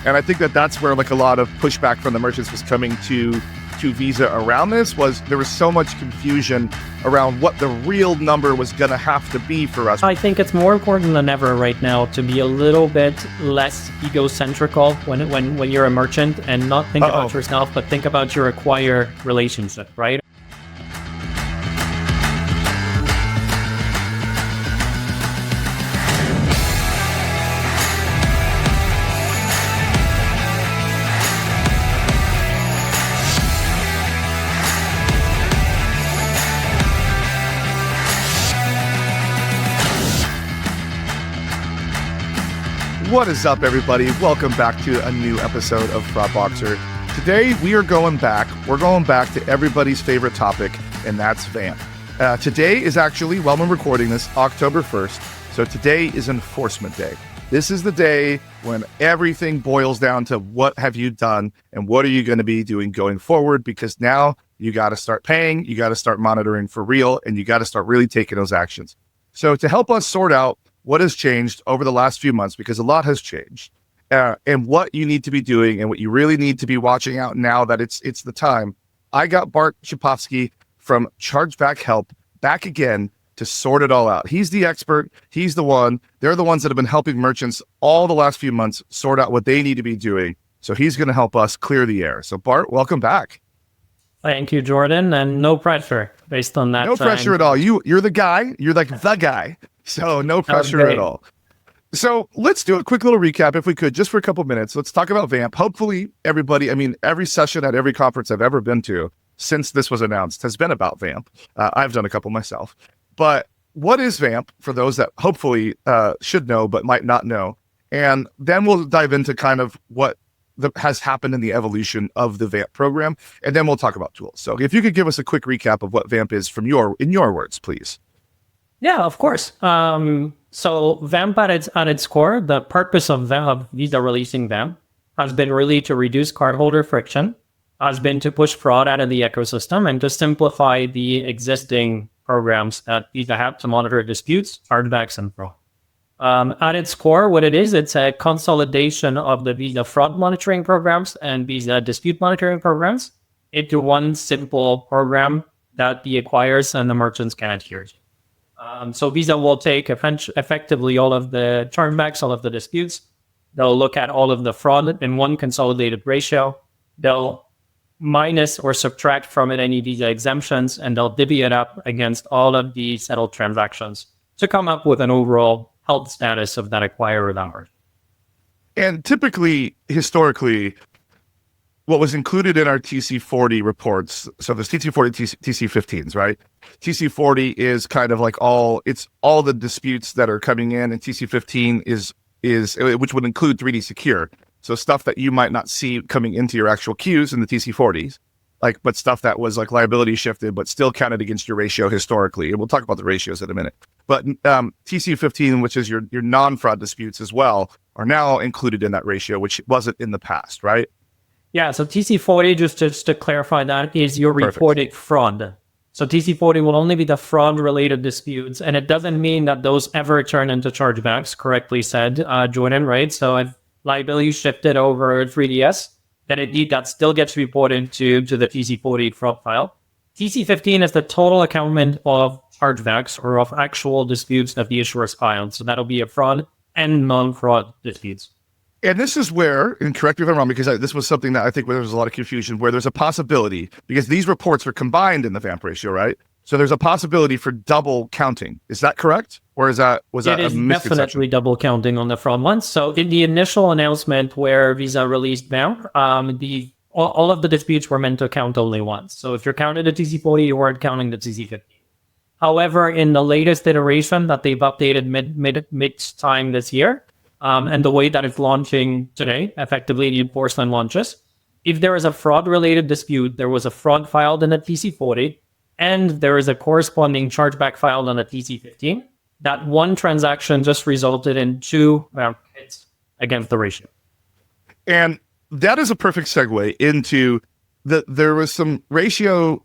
And I think that that's where like a lot of pushback from the merchants was coming to Visa around this. Was there was so much confusion around what the real number was going to have to be for us. I think it's more important than ever right now to be a little bit less egocentrical when you're a merchant and not think about yourself, but think about your acquire relationship, right? What is up, everybody? Welcome back to a new episode of Fraud Boxer. Today, we are going back. We're going back to everybody's favorite topic, and that's VAMP. Today is actually, while we're recording this, October 1st. So today is Enforcement Day. This is the day when everything boils down to what have you done and what are you going to be doing going forward, because now you got to start paying, you got to start monitoring for real, and you got to start really taking those actions. So to help us sort out what has changed over the last few months, because a lot has changed, and what you need to be doing and what you really need to be watching out now that it's the time, I got Bart Chapovsky from Chargeback Help back again to sort it all out. He's the expert. He's the one. They're the ones that have been helping merchants all the last few months sort out what they need to be doing. So he's going to help us clear the air. So Bart, welcome back. Thank you, Jordan, and no pressure based on that. No pressure at all. You're the guy. You're like the guy. So no pressure at all. So let's do a quick little recap, if we could, just for a couple minutes. Let's talk about VAMP. Hopefully everybody, every session at every conference I've ever been to since this was announced has been about VAMP. I've done a couple myself. But what is VAMP for those that hopefully should know but might not know? And then we'll dive into kind of what has happened in the evolution of the VAMP program. And then we'll talk about tools. So if you could give us a quick recap of what VAMP is in your words, please. Yeah, of course. So VAMP at its core, the purpose of Visa releasing VAMP has been really to reduce cardholder friction, has been to push fraud out of the ecosystem, and to simplify the existing programs that Visa have to monitor disputes, chargebacks, and fraud. At its core, what it is, it's a consolidation of the Visa fraud monitoring programs and Visa dispute monitoring programs into one simple program that the acquirers and the merchants can adhere to. So Visa will take effectively all of the chargebacks, all of the disputes. They'll look at all of the fraud in one consolidated ratio. They'll minus or subtract from it any Visa exemptions, and they'll divvy it up against all of the settled transactions to come up with an overall health status of that acquirer number. And typically, historically, what was included in our TC40 reports, so there's TC40, TC15s, right? TC40 is kind of like all the disputes that are coming in, and TC15 is which would include 3D Secure. So stuff that you might not see coming into your actual queues in the TC40s, but stuff that was like liability shifted, but still counted against your ratio historically. And we'll talk about the ratios in a minute. But TC15, which is your non-fraud disputes as well, are now included in that ratio, which wasn't in the past, right? Yeah, so TC40, just to clarify that, is your reported fraud. So TC40 will only be the fraud-related disputes, and it doesn't mean that those ever turn into chargebacks, correctly said, Jordan, right? So if liability shifted over 3DS, then indeed that still gets reported to the TC40 fraud file. TC15 is the total accountment of chargebacks or of actual disputes that the issuer has filed. So that'll be a fraud and non-fraud disputes. And this is where, and correct me if I'm wrong, because this was something that I think where there was a lot of confusion, where there's a possibility, because these reports are combined in the VAMP ratio, right? So there's a possibility for double counting. Is that correct? Or was that a misconception? It is definitely double counting on the fraud ones. So in the initial announcement where Visa released VAMP, all of the disputes were meant to count only once. So if you're counting the TC40, you weren't counting the TC15. However, in the latest iteration that they've updated mid-time this year, and the way that it's launching today, effectively the enforcement launches, if there is a fraud-related dispute, there was a fraud filed in the TC40, and there is a corresponding chargeback filed on the TC15, that one transaction just resulted in 2 hits against the ratio. And that is a perfect segue into there was some ratio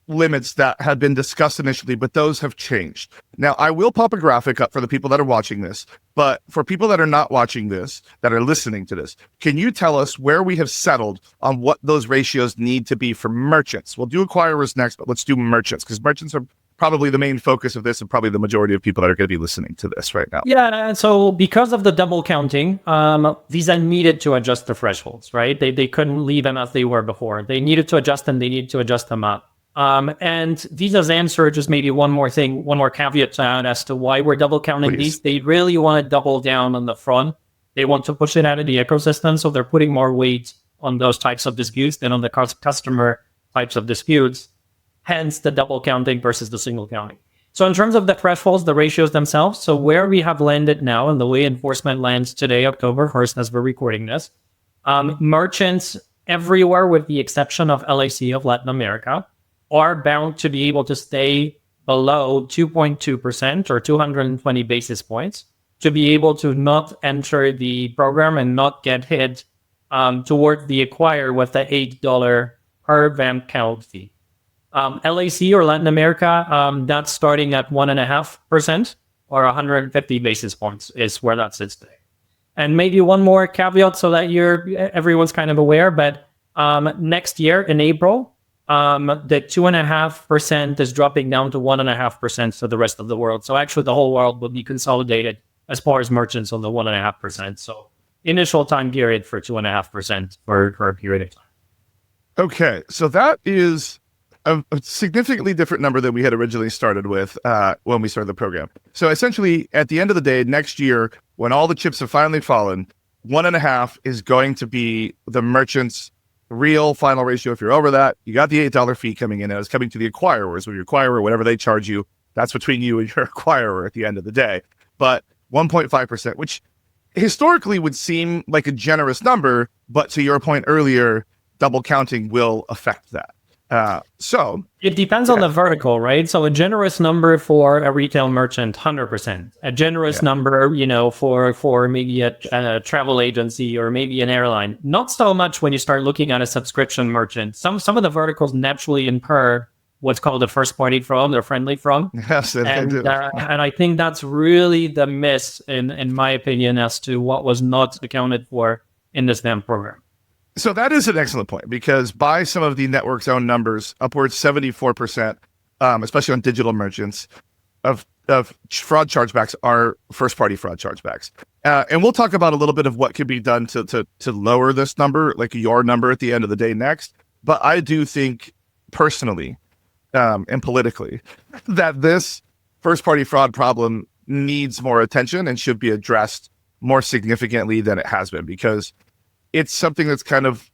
limits that had been discussed initially, but those have changed. Now, I will pop a graphic up for the people that are watching this, but for people that are not watching this, that are listening to this, can you tell us where we have settled on what those ratios need to be for merchants? We'll do acquirers next, but let's do merchants, because merchants are probably the main focus of this and probably the majority of people that are going to be listening to this right now. Yeah, so because of the double counting, Visa needed to adjust the thresholds, right? They couldn't leave them as they were before. They needed to adjust them. They needed to adjust them up. And Visa's answer, just maybe one more caveat to add as to why we're double counting these. They really want to double down on the front. They want to push it out of the ecosystem, so they're putting more weight on those types of disputes than on the customer types of disputes. Hence the double counting versus the single counting. So in terms of the thresholds, the ratios themselves, so where we have landed now and the way enforcement lands today, October 1st, as we're recording this, merchants everywhere with the exception of LAC of Latin America are bound to be able to stay below 2.2% or 220 basis points to be able to not enter the program and not get hit toward the acquire with the $8 per VAMP count fee. LAC or Latin America, that's starting at 1.5% or 150 basis points is where that sits today. And maybe one more caveat so that everyone's kind of aware, but next year in April, the 2.5% is dropping down to 1.5% for the rest of the world. So actually the whole world will be consolidated as far as merchants on the 1.5%. So initial time period for 2.5% for a period of time. Okay, so that is a significantly different number than we had originally started with when we started the program. So essentially, at the end of the day, next year, when all the chips have finally fallen, 1.5 is going to be the merchant's real final ratio. If you're over that, you got the $8 fee coming in, and it's coming to the acquirers. With your acquirer, whatever they charge you, that's between you and your acquirer at the end of the day. But 1.5%, which historically would seem like a generous number, but to your point earlier, double counting will affect that. So it depends on the vertical, right? So a generous number for a retail merchant, 100%. A generous number, for maybe a travel agency or maybe an airline. Not so much when you start looking at a subscription merchant. Some of the verticals naturally incur what's called a first party fraud or friendly fraud. Yes, they do. And I think that's really the miss, in my opinion, as to what was not accounted for in this VAMP program. So that is an excellent point, because by some of the network's own numbers, upwards 74%, especially on digital merchants, of fraud chargebacks are first-party fraud chargebacks. And we'll talk about a little bit of what could be done to lower this number, like your number at the end of the day next. But I do think personally and politically that this first-party fraud problem needs more attention and should be addressed more significantly than it has been, because it's something that's kind of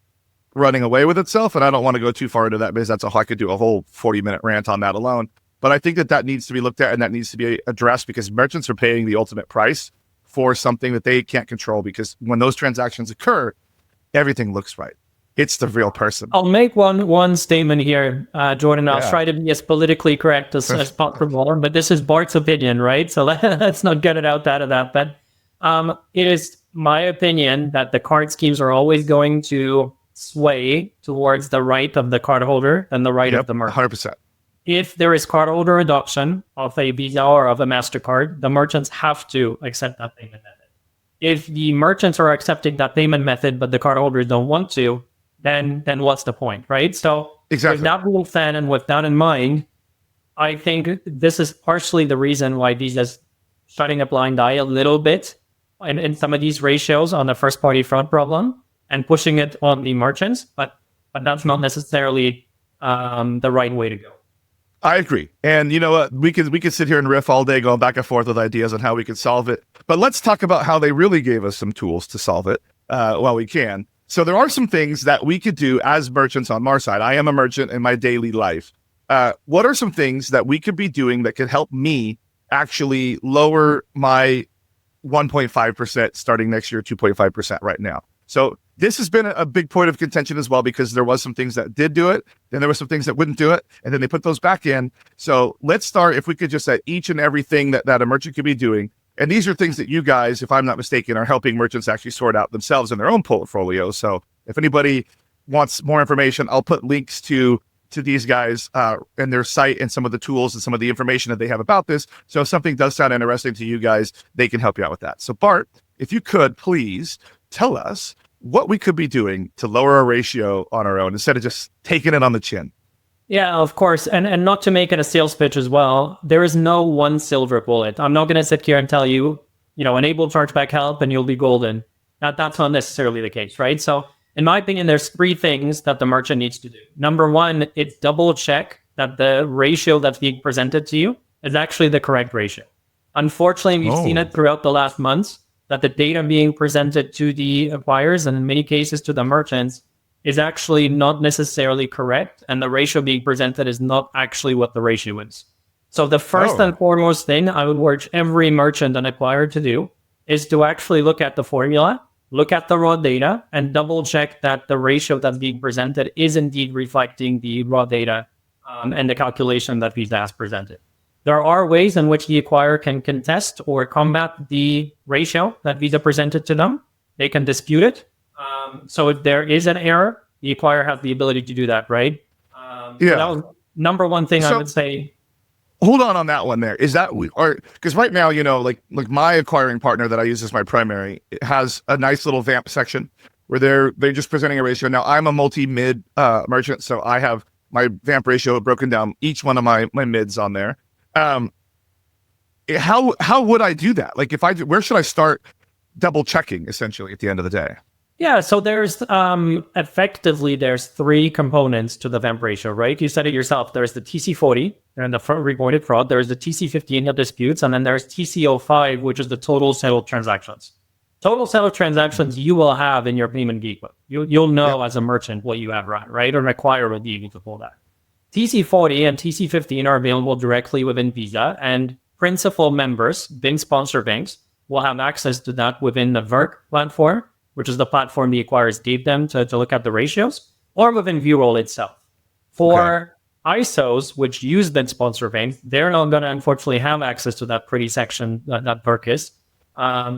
running away with itself. And I don't want to go too far into that, because I could do a whole 40-minute rant on that alone. But I think that needs to be looked at and that needs to be addressed, because merchants are paying the ultimate price for something that they can't control, because when those transactions occur, everything looks right. It's the real person. I'll make one statement here, Jordan. I'll try to be as politically correct as possible, but this is Bart's opinion, right? So let's not get it out of that. But it is my opinion that the card schemes are always going to sway towards the right of the cardholder and the right of the merchant. 100%. If there is cardholder adoption of a Visa or of a MasterCard, the merchants have to accept that payment method. If the merchants are accepting that payment method, but the cardholders don't want to, then what's the point, right? So exactly. With that rule set and with that in mind, I think this is partially the reason why Visa's shutting a blind eye a little bit in some of these ratios on the first-party fraud problem and pushing it on the merchants, but that's not necessarily the right way to go. I agree. And you know what? We could sit here and riff all day going back and forth with ideas on how we could solve it. But let's talk about how they really gave us some tools to solve it while we can. So there are some things that we could do as merchants on our side. I am a merchant in my daily life. What are some things that we could be doing that could help me actually lower my 1.5% starting next year, 2.5% right now? So this has been a big point of contention as well, because there was some things that did do it, then there were some things that wouldn't do it, and then they put those back in. So let's start, if we could just at each and everything that a merchant could be doing. And these are things that you guys, if I'm not mistaken, are helping merchants actually sort out themselves in their own portfolio. So if anybody wants more information, I'll put links to to these guys and their site and some of the tools and some of the information that they have about this. So if something does sound interesting to you guys, they can help you out with that. So Bart, if you could please tell us what we could be doing to lower our ratio on our own instead of just taking it on the chin. Yeah, of course. And not to make it a sales pitch as well, there is no one silver bullet. I'm not going to sit here and tell you, enable chargeback help and you'll be golden. That's not necessarily the case, right? So in my opinion, there's 3 things that the merchant needs to do. Number 1, it's double check that the ratio that's being presented to you is actually the correct ratio. Unfortunately, we've seen it throughout the last months that the data being presented to the acquirers and in many cases to the merchants is actually not necessarily correct, and the ratio being presented is not actually what the ratio is. So the first and foremost thing I would urge every merchant and acquirer to do is to actually look at the formula, look at the raw data, and double check that the ratio that's being presented is indeed reflecting the raw data and the calculation that Visa has presented. There are ways in which the acquirer can contest or combat the ratio that Visa presented to them. They can dispute it. So if there is an error, the acquirer has the ability to do that, right? So that was number 1 thing I would say. Hold on that one there. Is that, or because right now, like my acquiring partner that I use as my primary, it has a nice little VAMP section where they're just presenting a ratio. Now I'm a multi-mid merchant, so I have my VAMP ratio broken down, each one of my mids on there. How would I do that? Like where should I start double checking essentially at the end of the day? Yeah, so there's effectively there's 3 components to the VAMP ratio, right? You said it yourself. There's the TC40 and the reported fraud. There's the TC15 of disputes, and then there's TC05, which is the total settled transactions. Total settled transactions you will have in your payment gateway. You'll know as a merchant what you have right? Or an acquirer will be able to pull that. TC40 and TC15 are available directly within Visa, and principal members, BIN sponsor banks, will have access to that within the VERC platform, which is the platform the acquirers gave them to look at the ratios, or within ViewRoll itself. For ISOs, which use BIN sponsor banks, they're not going to unfortunately have access to that pretty section that VERC is.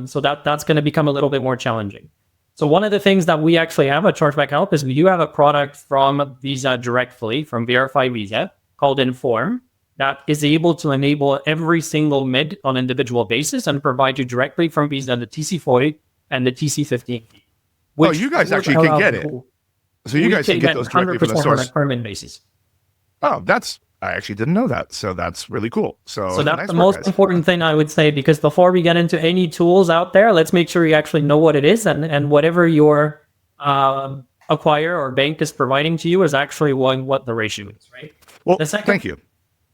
So that's going to become a little bit more challenging. So one of the things that we actually have at Chargeback Help is we do have a product from Visa directly, from Verify Visa, called Inform, that is able to enable every single mid on individual basis and provide you directly from Visa the TC40 and the TC15. You guys actually can get it. So you guys can get those directly from the source. On a permanent basis. Oh, I actually didn't know that. So that's really cool. So that's nice the most important thing I would say, because before we get into any tools out there, let's make sure you actually know what it is, and whatever your acquirer or bank is providing to you is actually what the ratio is, right? Well, thank you.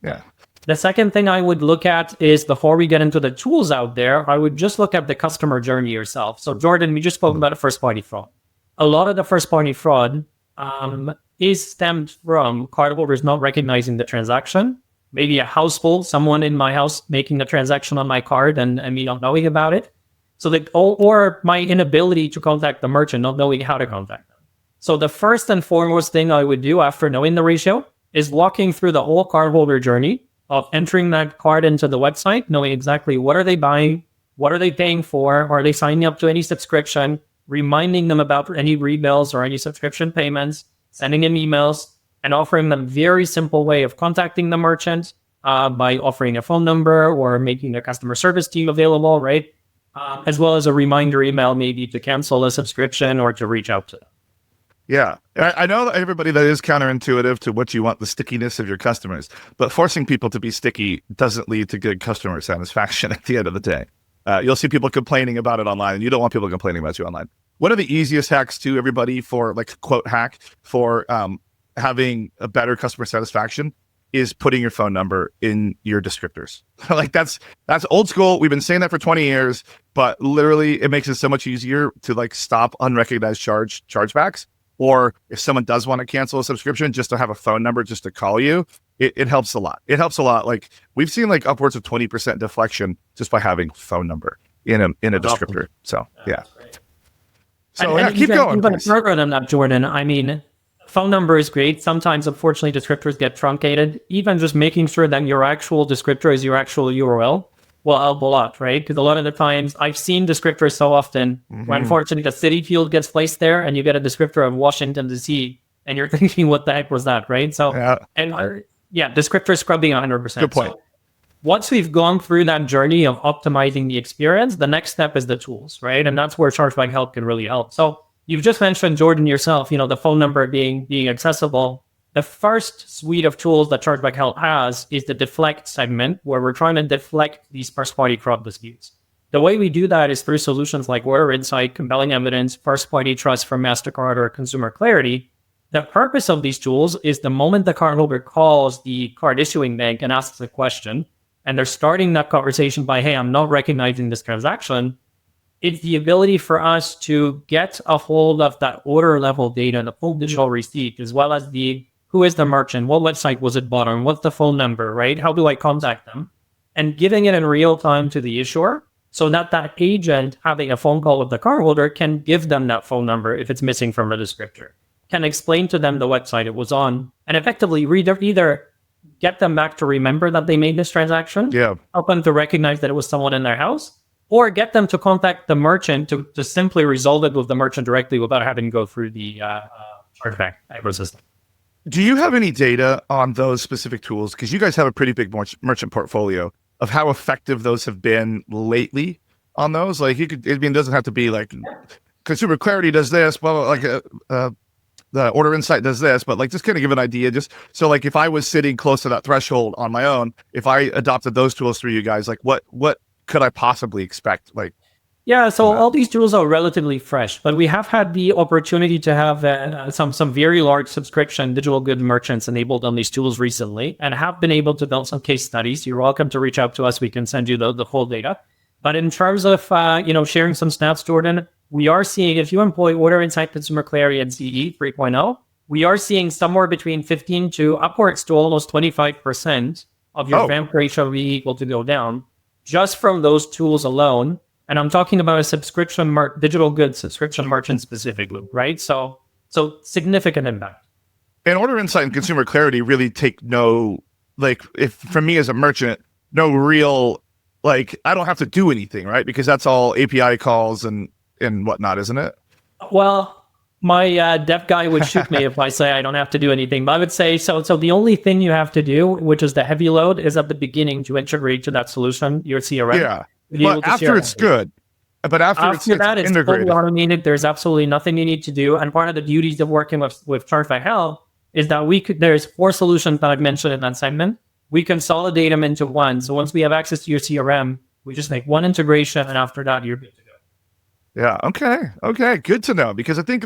Yeah. The second thing I would look at is, before we get into the tools out there, I would just look at the customer journey yourself. So Jordan, we just spoke about first-party fraud. A lot of the first-party fraud is stemmed from cardholders not recognizing the transaction. Maybe a household, someone in my house making the transaction on my card and me not knowing about it. So or my inability to contact the merchant, not knowing how to contact them. So the first and foremost thing I would do after knowing the ratio is walking through the whole cardholder journey of entering that card into the website, knowing exactly what are they buying, what are they paying for, are they signing up to any subscription, reminding them about any rebills or any subscription payments, sending in emails, and offering them very simple way of contacting the merchant by offering a phone number or making a customer service team available, right? As well as a reminder email maybe to cancel a subscription or to reach out to them. Yeah, I know that everybody, that is counterintuitive to what you want, the stickiness of your customers, but forcing people to be sticky doesn't lead to good customer satisfaction at the end of the day. You'll see people complaining about it online, and you don't want people complaining about you online. One of the easiest hacks to everybody for, like, quote hack for having a better customer satisfaction is putting your phone number in your descriptors. Like that's old school. We've been saying that for 20 years, but literally it makes it so much easier to like stop unrecognized chargebacks. Or if someone does want to cancel a subscription, just to have a phone number just to call you, it helps a lot. It helps a lot. Like we've seen like upwards of 20% deflection just by having phone number in a descriptor. So yeah. So and keep going. Even further than that, Jordan, I mean, phone number is great. Sometimes, unfortunately, descriptors get truncated. Even just making sure that your actual descriptor is your actual URL will help a lot, right? Because a lot of the times I've seen descriptors so often where unfortunately the city field gets placed there and you get a descriptor of Washington DC and you're thinking, what the heck was that, right? So, Yeah. descriptor scrubbing 100%. Good point. So once we've gone through that journey of optimizing the experience, the next step is the tools, right? And that's where Chargeback Help can really help. So you've just mentioned, Jordan, yourself, the phone number being accessible. The first suite of tools that Chargeback Help has is the deflect segment, where we're trying to deflect these first-party fraud disputes. The way we do that is through solutions like Order Insight, Compelling Evidence, First-Party Trust from MasterCard, or Consumer Clarity. The purpose of these tools is the moment the cardholder calls the card issuing bank and asks a question, and they're starting that conversation by, hey, I'm not recognizing this transaction, it's the ability for us to get a hold of that order level data, the full digital receipt, as well as who is the merchant, what website was it bought on, what's the phone number, right? How do I contact them? And giving it in real time to the issuer so that agent having a phone call with the cardholder can give them that phone number if it's missing from the descriptor, can explain to them the website it was on, and effectively either get them back to remember that they made this transaction, help them to recognize that it was someone in their house, or get them to contact the merchant to simply resolve it with the merchant directly without having to go through the chargeback ecosystem. Do you have any data on those specific tools? Because you guys have a pretty big merchant portfolio of how effective those have been lately on those. Like it doesn't have to be like Consumer Clarity does this, blah, blah, like the Order Insight does this, but like just kind of give an idea. Just so like if I was sitting close to that threshold on my own, if I adopted those tools through you guys, like what could I possibly expect? Like, so all these tools are relatively fresh, but we have had the opportunity to have some very large subscription digital good merchants enabled on these tools recently, and have been able to build some case studies. You're welcome to reach out to us. We can send you the whole data. But in terms of sharing some stats, Jordan, we are seeing, if you employ Order Insight, Consumer Clarity, and CE 3.0, we are seeing somewhere between 15 to upwards to almost 25% of your VAMP ratio being equal to go down just from those tools alone. And I'm talking about a subscription digital goods subscription merchant specifically, right? So significant impact. And Order Insight and Consumer Clarity really take if for me as a merchant, no real, I don't have to do anything, right? Because that's all API calls and whatnot, isn't it? Well, my dev guy would shoot me if I say I don't have to do anything. But I would say, so the only thing you have to do, which is the heavy load, is at the beginning to integrate to that solution, your CRM. Yeah, but after it's good. But after that, it's integrated. Totally automated. There's absolutely nothing you need to do. And part of the beauties of working with Chargeback Help is that there's 4 solutions that I've mentioned in that segment. We consolidate them into one. So once we have access to your CRM, we just make one integration, and after that, you're good to go. Yeah. Okay. Good to know, because I think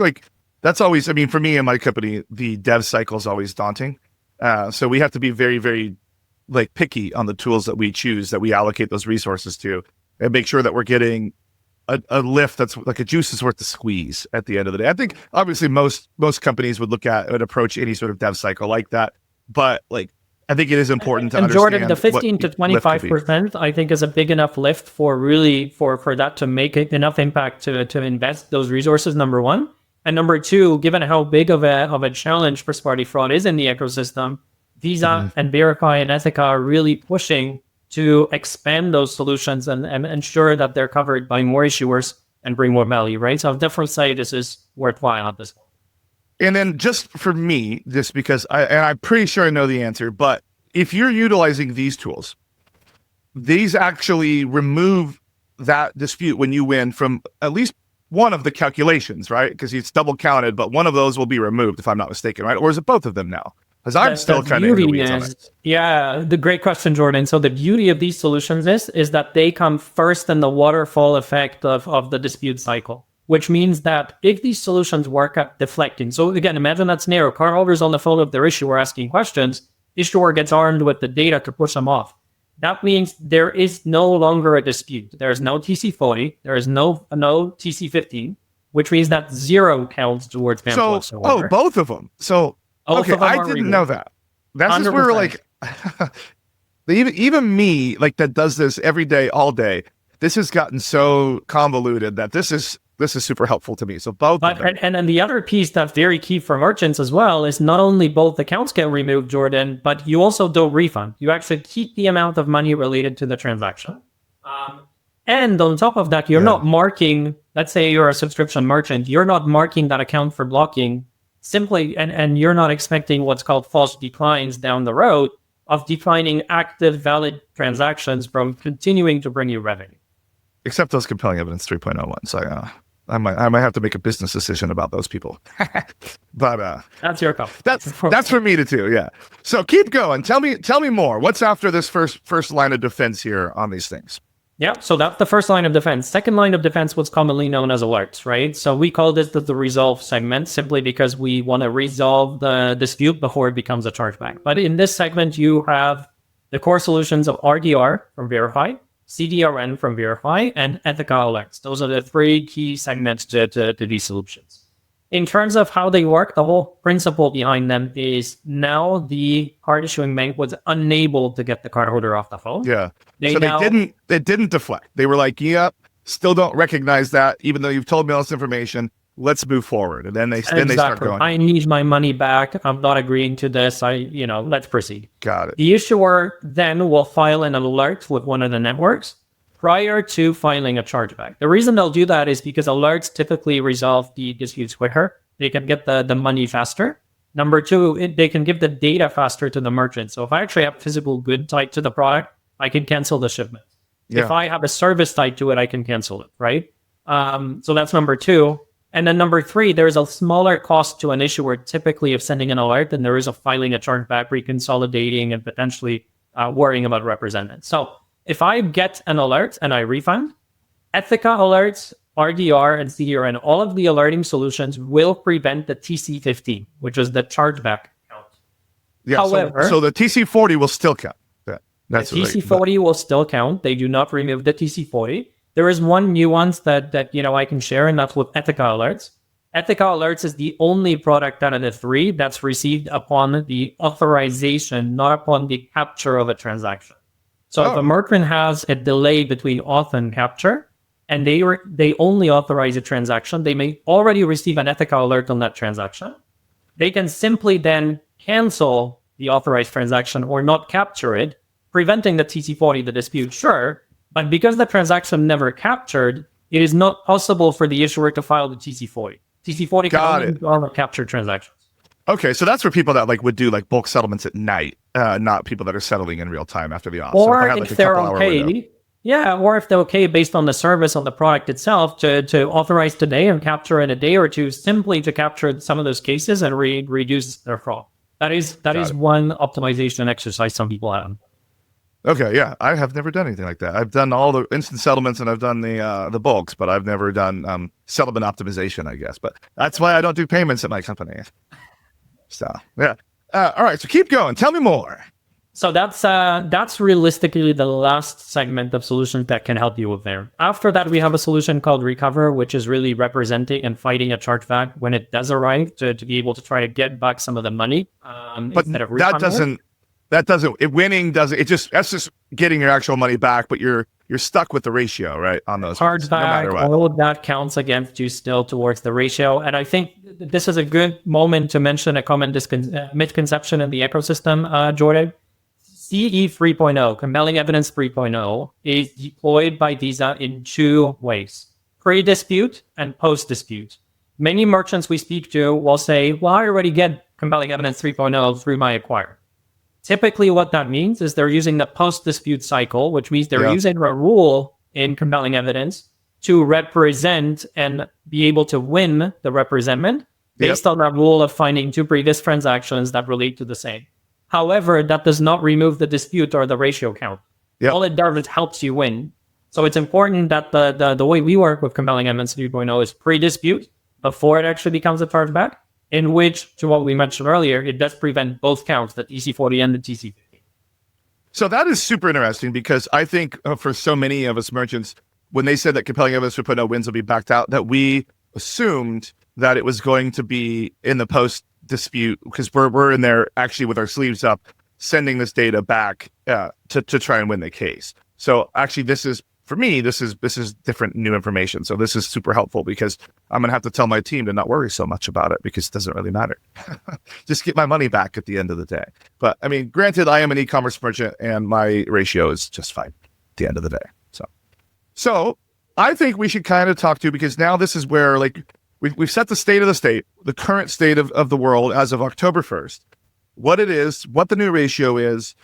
that's always, for me and my company, the dev cycle is always daunting. So we have to be very, very picky on the tools that we choose, that we allocate those resources to, and make sure that we're getting a lift that's like a juice is worth the squeeze at the end of the day. I think obviously most companies would look at and approach any sort of dev cycle like that, but I think it is important to understand. Jordan, the 15 to 25%, I think, is a big enough lift for that to make enough impact to invest those resources, number one. And number two, given how big of a challenge first-party fraud is in the ecosystem, Visa and Verify and Ethica are really pushing to expand those solutions and ensure that they're covered by more issuers and bring more value, right? So I'll definitely say this is worthwhile at this point. And then just for me, just because I'm pretty sure I know the answer, but if you're utilizing these tools, these actually remove that dispute when you win from at least one of the calculations, right? Because it's double counted, but one of those will be removed, if I'm not mistaken, right? Or is it both of them now? Because I'm still kind of in the weeds on it. Yeah, the great question, Jordan. So the beauty of these solutions is that they come first in the waterfall effect of the dispute cycle, which means that if these solutions work at deflecting, so again, imagine that scenario, cardholders on the phone with their issuer asking questions, issuer gets armed with the data to push them off. That means there is no longer a dispute. There is no TC40, there is no TC15, which means that 0 counts towards VAMP whatsoever. Both of them. So, okay, I didn't know that. That's 100%. Just where even me, that does this every day, all day, this has gotten so convoluted that this is super helpful to me. So both of them. And then the other piece that's very key for merchants as well is not only both accounts get removed, Jordan, but you also don't refund. You actually keep the amount of money related to the transaction. And on top of that, you're not marking, let's say you're a subscription merchant, you're not marking that account for blocking simply, and you're not expecting what's called false declines down the road of declining active valid transactions from continuing to bring you revenue. Except those compelling evidence 3.0 ones. I might have to make a business decision about those people. But that's your call. That's for me to do. Yeah. So keep going. Tell me more. What's after this first line of defense here on these things? Yeah. So that's the first line of defense. Second line of defense, what's commonly known as alerts, right? So we call this the resolve segment simply because we want to resolve the dispute before it becomes a chargeback. But in this segment, you have the core solutions of RDR from Verify, CDRN from Verify, and ethical alerts. Those are the three key segments to these solutions. In terms of how they work, the whole principle behind them is now the card issuing bank was unable to get the cardholder off the phone. Yeah. They didn't deflect. They were like, yep, still don't recognize that, even though you've told me all this information. Let's move forward. And then they start going, I need my money back. I'm not agreeing to this. Let's proceed. Got it. The issuer then will file an alert with one of the networks prior to filing a chargeback. The reason they'll do that is because alerts typically resolve the disputes quicker. They can get the money faster. Number two, they can give the data faster to the merchant. So if I actually have physical good tied to the product, I can cancel the shipment. Yeah. If I have a service tied to it, I can cancel it, right? So that's number two. And then number three, there's a smaller cost to an issuer typically of sending an alert than there is of filing a chargeback, reconsolidating, and potentially worrying about representatives. So if I get an alert and I refund, Ethica alerts, RDR, and CDRN, all of the alerting solutions will prevent the TC15, which is the chargeback count. Yeah, however, so the TC40 will still count. That's the TC40 will still count. They do not remove the TC40. There is one nuance that I can share, and that's with Ethica alerts. Ethica alerts is the only product out of the three that's received upon the authorization, not upon the capture of a transaction. So if a merchant has a delay between auth and capture, and they only authorize a transaction, they may already receive an Ethica alert on that transaction. They can simply then cancel the authorized transaction or not capture it, preventing the TC40, the dispute, sure. But because the transaction never captured, it is not possible for the issuer to file the TC40. TC40 can only do all the captured transactions. Okay, so that's for people that would do bulk settlements at night, not people that are settling in real time after the auth. Or so if they're okay, or if they're okay based on the service on the product itself to authorize today and capture in a day or two, simply to capture some of those cases and reduce their fraud. That is one optimization exercise some people have. Okay, yeah, I have never done anything like that. I've done all the instant settlements and I've done the bulks, but I've never done settlement optimization, I guess. But that's why I don't do payments at my company. So yeah, all right. So keep going. Tell me more. So that's realistically the last segment of solutions that can help you with there. After that, we have a solution called Recover, which is really representing and fighting a chargeback when it does arrive to be able to try to get back some of the money. But that's just getting your actual money back, but you're stuck with the ratio, right? On those chargeback, no all of that counts against you still towards the ratio. And I think this is a good moment to mention a common misconception in the ecosystem, Jordan. CE 3.0, compelling evidence 3.0, is deployed by Visa in two ways: pre-dispute and post-dispute. Many merchants we speak to will say, well, I already get compelling evidence 3.0 through my acquirer. Typically, what that means is they're using the post-dispute cycle, which means they're using a rule in compelling evidence to represent and be able to win the representment based on that rule of finding two previous transactions that relate to the same. However, that does not remove the dispute or the ratio count. All it does is helps you win. So it's important that the way we work with compelling evidence 3.0 is pre-dispute before it actually becomes a chargeback, in which, to what we mentioned earlier, it does prevent both counts, the TC40 and the TC50. So that is super interesting because I think for so many of us merchants, when they said that compelling evidence 3.0 wins will be backed out, that we assumed that it was going to be in the post-dispute because we're in there actually with our sleeves up, sending this data back to try and win the case. So actually, this is different new information. So this is super helpful because I'm going to have to tell my team to not worry so much about it because it doesn't really matter. Just get my money back at the end of the day. But I mean, granted, I am an e-commerce merchant and my ratio is just fine at the end of the day. So I think we should kind of talk to, because now this is where we've set the state of the state, the current state of the world as of October 1st, what it is, what the new ratio is.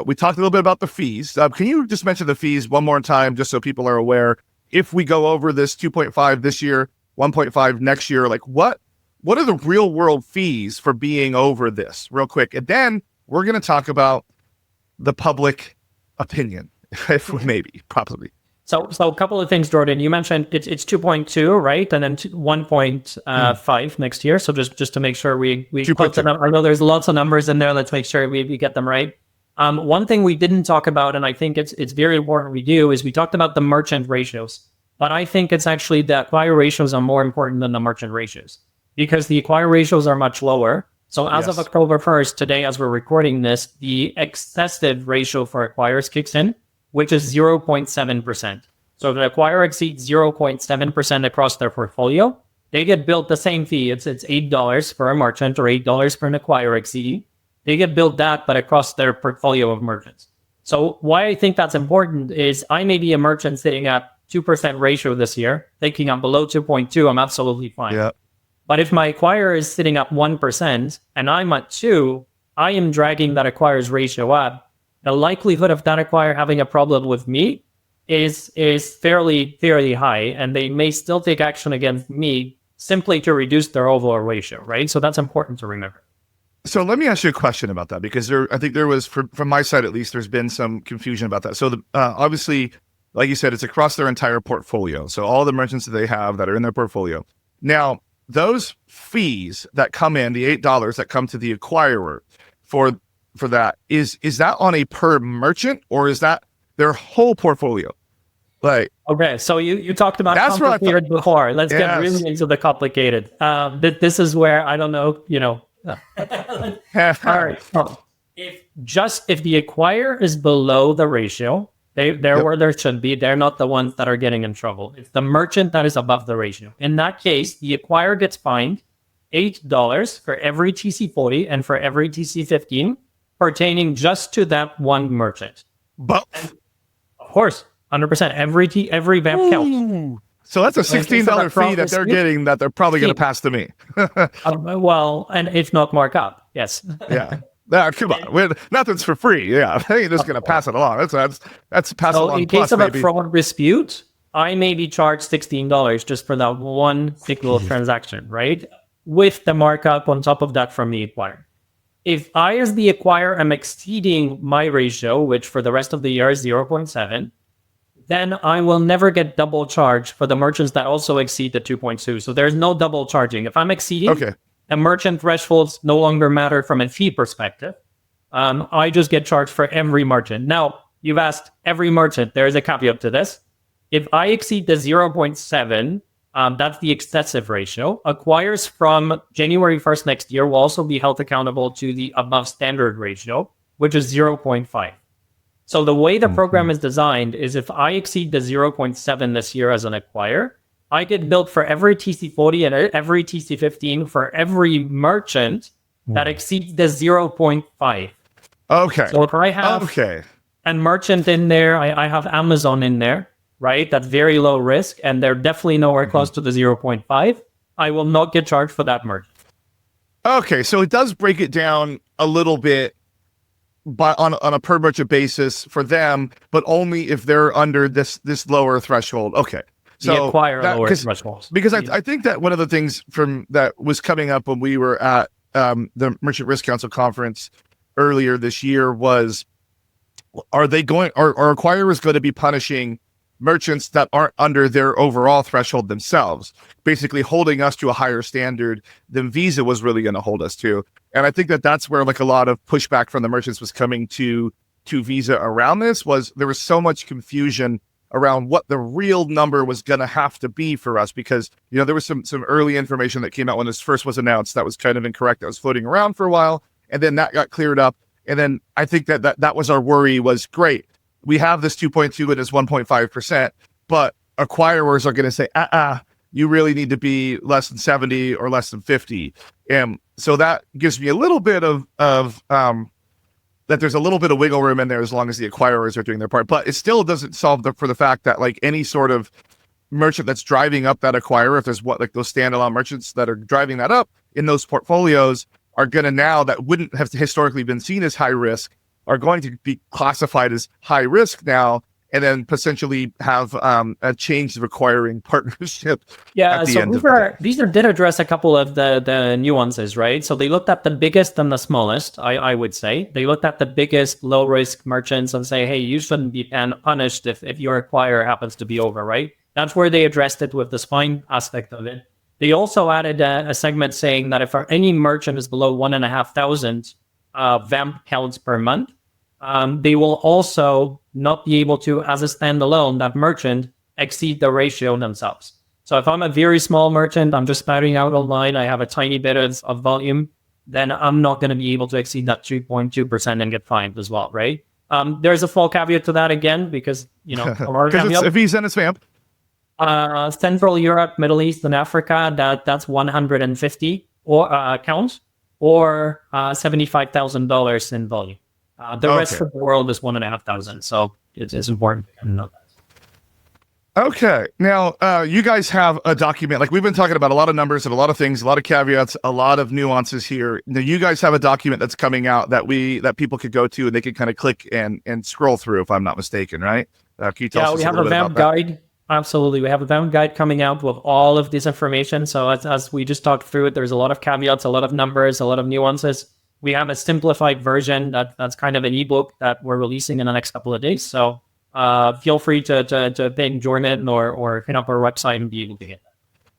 We talked a little bit about the fees. Can you just mention the fees one more time, just so people are aware? If we go over this 2.5 this year, 1.5 next year, like what are the real world fees for being over this real quick? And then we're going to talk about the public opinion, if maybe, probably. So a couple of things, Jordan. You mentioned it's 2.2, right? And then 1.5 next year. So just to make sure we put the number. I know there's lots of numbers in there. Let's make sure we get them right. One thing we didn't talk about, and I think it's very important we do, is we talked about the merchant ratios. But I think it's actually the acquire ratios are more important than the merchant ratios, because the acquire ratios are much lower. So as of October 1st, today, as we're recording this, the excessive ratio for acquirers kicks in, which is 0.7%. So if an acquirer exceeds 0.7% across their portfolio, they get billed the same fee. It's $8 for a merchant or $8 for an acquirer exceeding. They get billed that, but across their portfolio of merchants. So why I think that's important is I may be a merchant sitting at 2% ratio this year, thinking I'm below 2.2, I'm absolutely fine. Yeah. But if my acquirer is sitting at 1% and I'm at 2, I am dragging that acquirer's ratio up. The likelihood of that acquirer having a problem with me is fairly high, and they may still take action against me simply to reduce their overall ratio, right? So that's important to remember. So let me ask you a question about that, because I think there was, from my side at least, there's been some confusion about that. So obviously, like you said, it's across their entire portfolio. So all the merchants that they have that are in their portfolio. Now, those fees that come in, the $8 that come to the acquirer for that, is that on a per merchant, or is that their whole portfolio? Like, okay, so you talked about complicated before. Let's get really into the complicated. This is where I don't know, all right. If the acquirer is below the ratio, they're where they should be. They're not the ones that are getting in trouble. It's the merchant that is above the ratio. In that case, the acquirer gets fined $8 for every TC40 and for every TC15 pertaining just to that one merchant. But of course, 100%. Every VAMP counts. So that's a $16 fee that they're getting that they're probably going to pass to me. Well, and if not markup, yes. Yeah. Come on, nothing's for free. Yeah, they're just going to pass it along. That's pass so along. In case of a fraud dispute, I may be charged $16 just for that one single transaction, right? With the markup on top of that from the acquirer. If I, as the acquirer, am exceeding my ratio, which for the rest of the year is 0.7, then I will never get double charged for the merchants that also exceed the 2.2. So there's no double charging. If I'm exceeding, the merchant thresholds no longer matter from a fee perspective. I just get charged for every merchant. Now, you've asked every merchant. There is a caveat to this. If I exceed the 0.7, that's the excessive ratio. Acquirers from January 1st next year will also be held accountable to the above standard ratio, which is 0.5. So the way the program is designed is if I exceed the 0.7 this year as an acquirer, I get billed for every TC40 and every TC15 for every merchant that exceeds the 0.5. Okay. So if I have a merchant in there, I have Amazon in there, right? That's very low risk, and they're definitely nowhere close to the 0.5. I will not get charged for that merchant. Okay, so it does break it down a little bit, but on a per merchant basis for them, but only if they're under this lower threshold. Okay. So acquire lower thresholds. Because I think that one of the things from that was coming up when we were at the Merchant Risk Council conference earlier this year was, are acquirers going to be punishing merchants that aren't under their overall threshold themselves, basically holding us to a higher standard than Visa was really going to hold us to? And I think that that's where like a lot of pushback from the merchants was coming to Visa around this. Was there was so much confusion around what the real number was going to have to be for us, because there was some early information that came out when this first was announced that was kind of incorrect, that was floating around for a while, and then that got cleared up. And then I think that was our worry, was great, we have this 2.2 and it's 1.5%, but acquirers are going to say, you really need to be less than 70 or less than 50. And so that gives me a little bit of that there's a little bit of wiggle room in there as long as the acquirers are doing their part. But it still doesn't solve for the fact that like any sort of merchant that's driving up that acquirer, if there's like those standalone merchants that are driving that up in those portfolios, are going to now, that wouldn't have historically been seen as high risk, are going to be classified as high risk now, and then potentially have a change requiring partnership. Yeah, at the so end of the day. These did address a couple of the nuances, right? So they looked at the biggest and the smallest, I would say. They looked at the biggest low risk merchants and say, hey, you shouldn't be punished if your acquirer happens to be over, right? That's where they addressed it with the spine aspect of it. They also added a segment saying that if any merchant is below 1,500 VAMP counts per month, they will also not be able to, as a standalone, that merchant exceed the ratio themselves. So if I'm a very small merchant, I'm just starting out online, I have a tiny bit of volume, then I'm not going to be able to exceed that 3.2% and get fined as well, right? There's a full caveat to that again, because, Because it's a Visa and it's VAMP. Central Europe, Middle East, and Africa, that's 150 or accounts or $75,000 in volume. The rest of the world is 1,500. So it's important to know that. Okay. Now, you guys have a document, like we've been talking about a lot of numbers and a lot of things, a lot of caveats, a lot of nuances here. Now, you guys have a document that's coming out that people could go to and they can kind of click and scroll through, if I'm not mistaken, right? Can you tell us we have a VAMP guide. Absolutely. We have a VAMP guide coming out with all of this information. So as we just talked through it, there's a lot of caveats, a lot of numbers, a lot of nuances. We have a simplified version that's kind of an ebook that we're releasing in the next couple of days. So feel free to ping Jordan or hit up our website and be able to get that.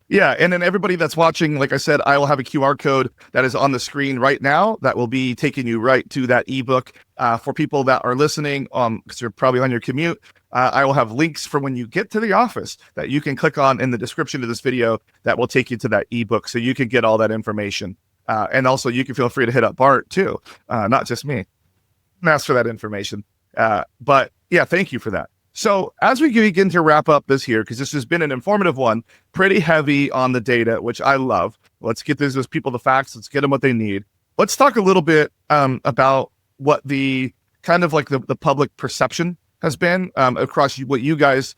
Yeah, and then everybody that's watching, like I said, I will have a QR code that is on the screen right now that will be taking you right to that ebook. For people that are listening, because you're probably on your commute, I will have links for when you get to the office that you can click on in the description of this video that will take you to that ebook, so you can get all that information. And also, you can feel free to hit up Bart too, not just me, and ask for that information. But yeah, thank you for that. So as we begin to wrap up this here, because this has been an informative one, pretty heavy on the data, which I love. Let's get those people the facts. Let's get them what they need. Let's talk a little bit about what the kind of like the public perception has been across what you guys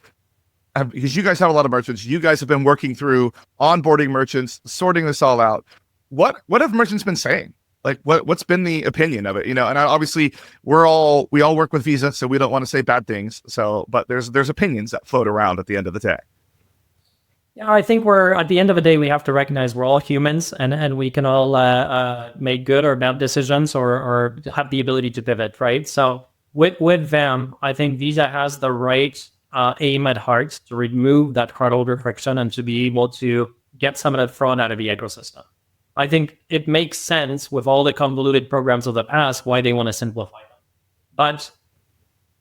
have, because you guys have a lot of merchants. You guys have been working through onboarding merchants, sorting this all out. What have merchants been saying? Like what's been the opinion of it? And obviously we all work with Visa, so we don't want to say bad things. So, but there's opinions that float around at the end of the day. Yeah, I think at the end of the day, we have to recognize we're all humans, and we can all make good or bad decisions or have the ability to pivot, right? So with VAMP, I think Visa has the right aim at heart to remove that cardholder friction and to be able to get some of that fraud out of the ecosystem. I think it makes sense with all the convoluted programs of the past why they want to simplify them. But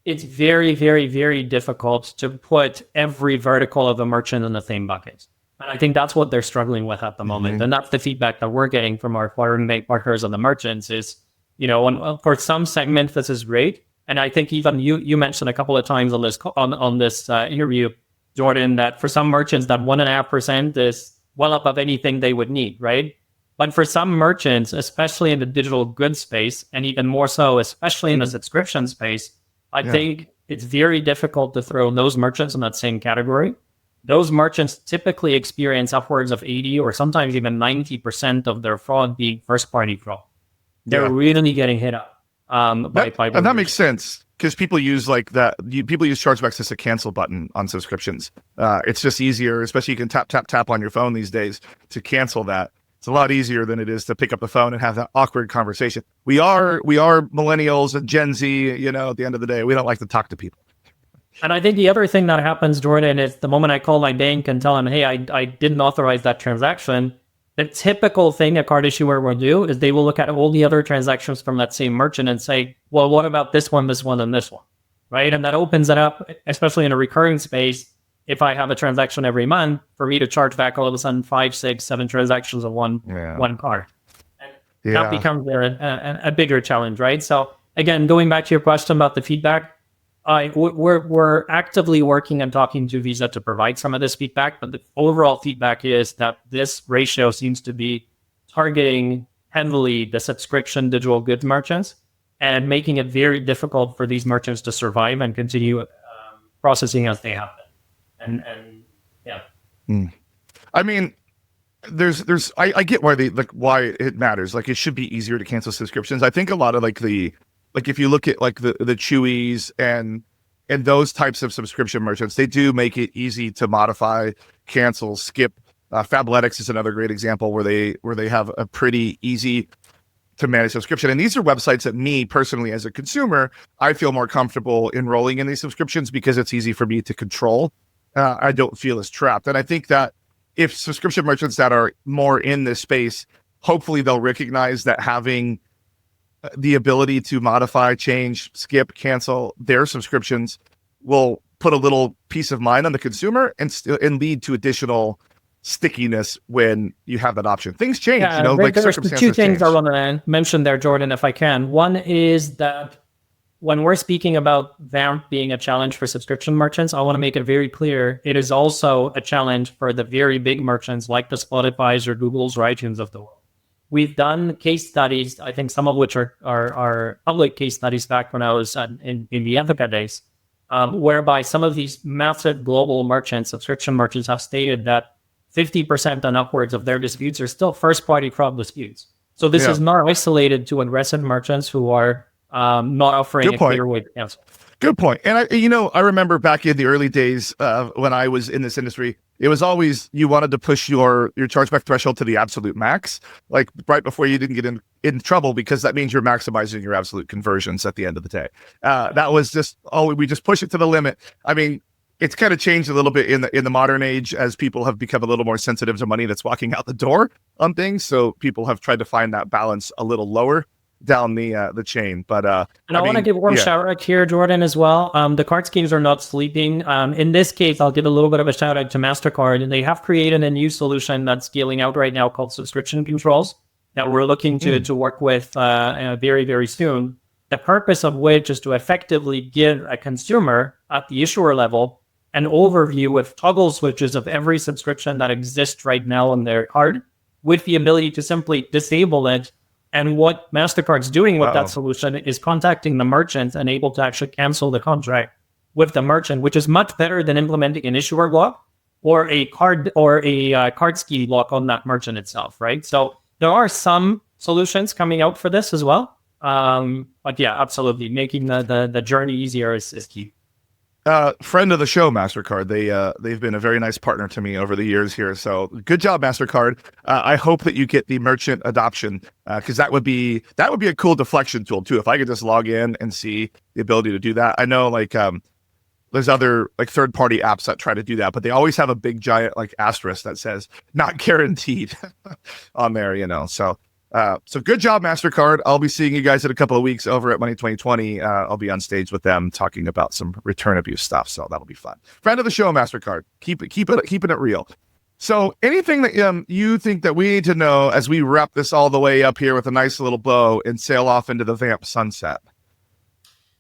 it's very, very, very difficult to put every vertical of a merchant in the same bucket. And I think that's what they're struggling with at the moment. And that's the feedback that we're getting from our acquiring bank partners and the merchants is, for some segments, this is great. And I think even you mentioned a couple of times on this interview, Jordan, that for some merchants, that 1.5% is well above anything they would need, right? But for some merchants, especially in the digital goods space, and even more so, especially in the subscription space, I think it's very difficult to throw those merchants in that same category. Those merchants typically experience upwards of 80 or sometimes even 90% of their fraud being first-party fraud. They're really getting hit up by and that makes sense because people use people use chargebacks as a cancel button on subscriptions. It's just easier, especially you can tap on your phone these days to cancel that. It's a lot easier than it is to pick up the phone and have that awkward conversation. We are millennials and Gen Z, at the end of the day, we don't like to talk to people. And I think the other thing that happens, Jordan, is the moment I call my bank and tell them, hey, I didn't authorize that transaction, the typical thing a card issuer will do is they will look at all the other transactions from that same merchant and say, well, what about this one, and this one, right? And that opens it up, especially in a recurring space. If I have a transaction every month, for me to charge back all of a sudden 5, 6, 7 transactions of one card. And that becomes a bigger challenge, right? So again, going back to your question about the feedback, we're actively working and talking to Visa to provide some of this feedback, but the overall feedback is that this ratio seems to be targeting heavily the subscription digital goods merchants and making it very difficult for these merchants to survive and continue processing as they have been. And Yeah. I mean, I get why why it matters. Like, it should be easier to cancel subscriptions. I think a lot of if you look at like the Chewies and those types of subscription merchants, they do make it easy to modify, cancel, skip. Fabletics is another great example where they have a pretty easy to manage subscription. And these are websites that me personally, as a consumer, I feel more comfortable enrolling in these subscriptions because it's easy for me to control. I don't feel as trapped. And I think that if subscription merchants that are more in this space, hopefully they'll recognize that having the ability to modify, change, skip, cancel their subscriptions will put a little peace of mind on the consumer and lead to additional stickiness when you have that option. Things change, Yeah, like there's circumstances two things change. I want to mention there, Jordan, if I can. One is that when we're speaking about VAMP being a challenge for subscription merchants, I want to make it very clear it is also a challenge for the very big merchants like the Spotify's or Google's or iTunes of the world. We've done case studies, I think some of which are public case studies back when I was in the Ethica days, whereby some of these massive global merchants, subscription merchants, have stated that 50% and upwards of their disputes are still first-party fraud disputes. So this is not isolated to aggressive merchants who are not offering a clear way to cancel. Good point. And I remember back in the early days when I was in this industry, it was always you wanted to push your chargeback threshold to the absolute max, like right before you didn't get in trouble, because that means you're maximizing your absolute conversions at the end of the day. That was just, we just push it to the limit. I mean, it's kind of changed a little bit in the modern age as people have become a little more sensitive to money that's walking out the door on things. So people have tried to find that balance a little lower down the chain. But and I want to give one shout out here, Jordan, as well. The card schemes are not sleeping. In this case, I'll give a little bit of a shout out to MasterCard, and they have created a new solution that's scaling out right now called subscription controls that we're looking to work with very, very soon. The purpose of which is to effectively give a consumer at the issuer level an overview with toggle switches of every subscription that exists right now on their card, with the ability to simply disable it. And what MasterCard's doing with that solution is contacting the merchant and able to actually cancel the contract with the merchant, which is much better than implementing an issuer block or a card scheme block on that merchant itself, right? So there are some solutions coming out for this as well. But yeah, absolutely, making the journey easier is key. Friend of the show, MasterCard. They've been a very nice partner to me over the years here. So good job, MasterCard. I hope that you get the merchant adoption, because that would be a cool deflection tool too. If I could just log in and see the ability to do that. I know there's other third-party apps that try to do that, but they always have a big giant asterisk that says not guaranteed on there, So good job, MasterCard. I'll be seeing you guys in a couple of weeks over at Money 2020. I'll be on stage with them talking about some return abuse stuff. So that'll be fun. Friend of the show, MasterCard. Keeping it real. So anything that you think that we need to know as we wrap this all the way up here with a nice little bow and sail off into the VAMP sunset?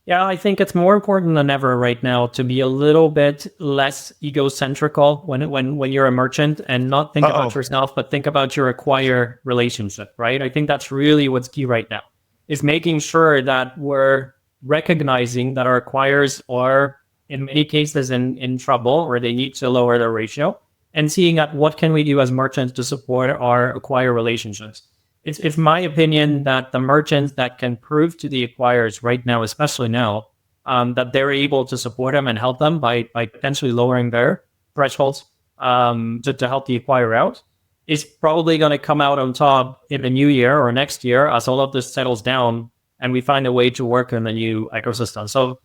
Yeah, I think it's more important than ever right now to be a little bit less egocentrical when you're a merchant and not think about yourself, but think about your acquire relationship, right? I think that's really what's key right now, is making sure that we're recognizing that our acquirers are, in many cases, in trouble or they need to lower their ratio, and seeing at what can we do as merchants to support our acquire relationships. It's my opinion that the merchants that can prove to the acquirers right now, especially now, that they're able to support them and help them by potentially lowering their thresholds to help the acquirer out, is probably going to come out on top in the new year or next year as all of this settles down and we find a way to work in the new ecosystem. So,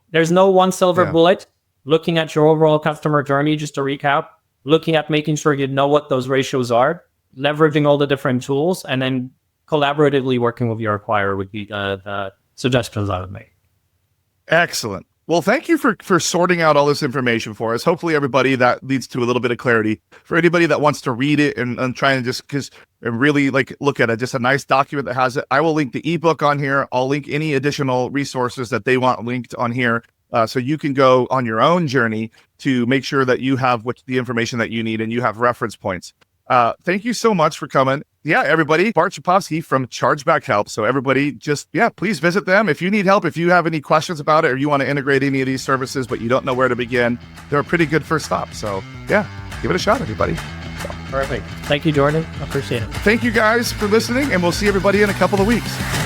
there's no one silver bullet. Looking at your overall customer journey, just to recap, looking at making sure you know what those ratios are, leveraging all the different tools, and then collaboratively working with your acquirer would be the suggestions I would make. Excellent. Well, thank you for sorting out all this information for us. Hopefully, everybody, that leads to a little bit of clarity. For anybody that wants to read it and try and and really look at it, just a nice document that has it. I will link the ebook on here. I'll link any additional resources that they want linked on here. So you can go on your own journey to make sure that you have the information that you need and you have reference points. Thank you so much for coming. yeah, everybody, Bart Chapovsky from Chargeback Help. So everybody just, please visit them. If you need help, if you have any questions about it, or you want to integrate any of these services, but you don't know where to begin, they're a pretty good first stop. So yeah, give it a shot, everybody. Perfect. Thank you, Jordan. Appreciate it. Thank you guys for listening, and we'll see everybody in a couple of weeks.